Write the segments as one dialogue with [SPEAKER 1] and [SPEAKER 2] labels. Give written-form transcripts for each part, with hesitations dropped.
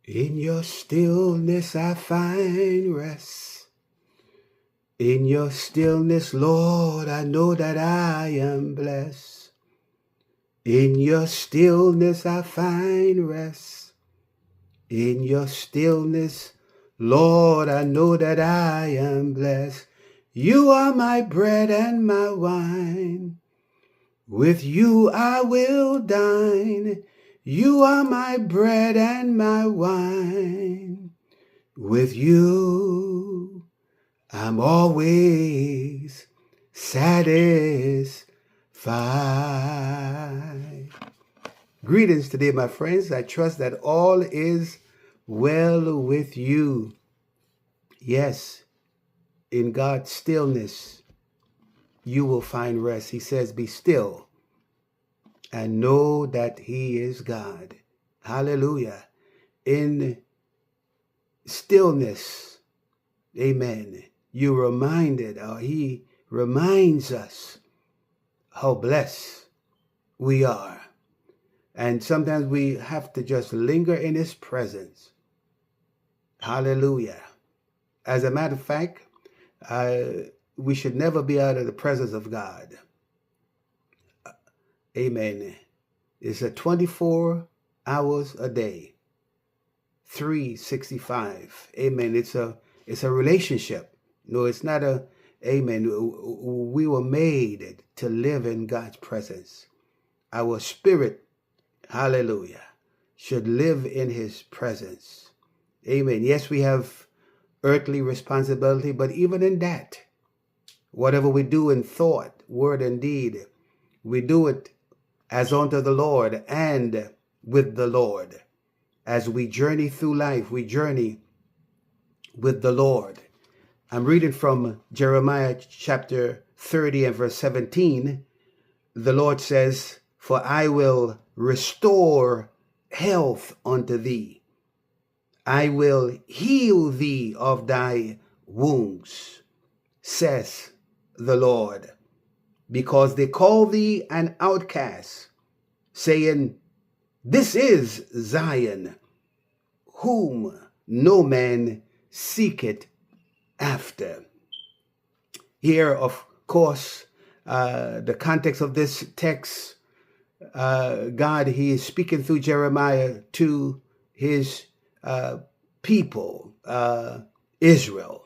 [SPEAKER 1] In your stillness I find rest. In your stillness, Lord, I know that I am blessed. In your stillness I find rest. In your stillness, Lord, I know that I am blessed. You are my bread and my wine. With you I will dine. You are my bread and my wine. With you I'm always satisfied. Greetings today, my friends. I trust that all is well with you. Yes, in God's stillness, you will find rest. He says, be still and know that He is God. Hallelujah. In stillness, amen, you're reminded, or He reminds us how blessed we are. And sometimes we have to just linger in His presence. Hallelujah. As a matter of fact, we should never be out of the presence of God. Amen. It's a 24 hours a day, 365. Amen. It's a relationship. No, it's not a, amen. We were made to live in God's presence. Our spirit, hallelujah, should live in His presence. Amen. Yes, we have earthly responsibility, but even in that, whatever we do in thought, word, and deed, we do it as unto the Lord and with the Lord. As we journey through life, we journey with the Lord. I'm reading from Jeremiah chapter 30 and verse 17. The Lord says, for I will restore health unto thee. I will heal thee of thy wounds, says the Lord, because they call thee an outcast, saying, this is Zion, whom no man seeketh after. Here, of course, the context of this text, God, He is speaking through Jeremiah to His people, Israel.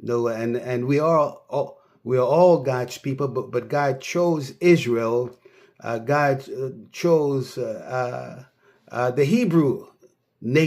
[SPEAKER 1] No, and we are all God's people, but God chose Israel. God chose the Hebrew nation.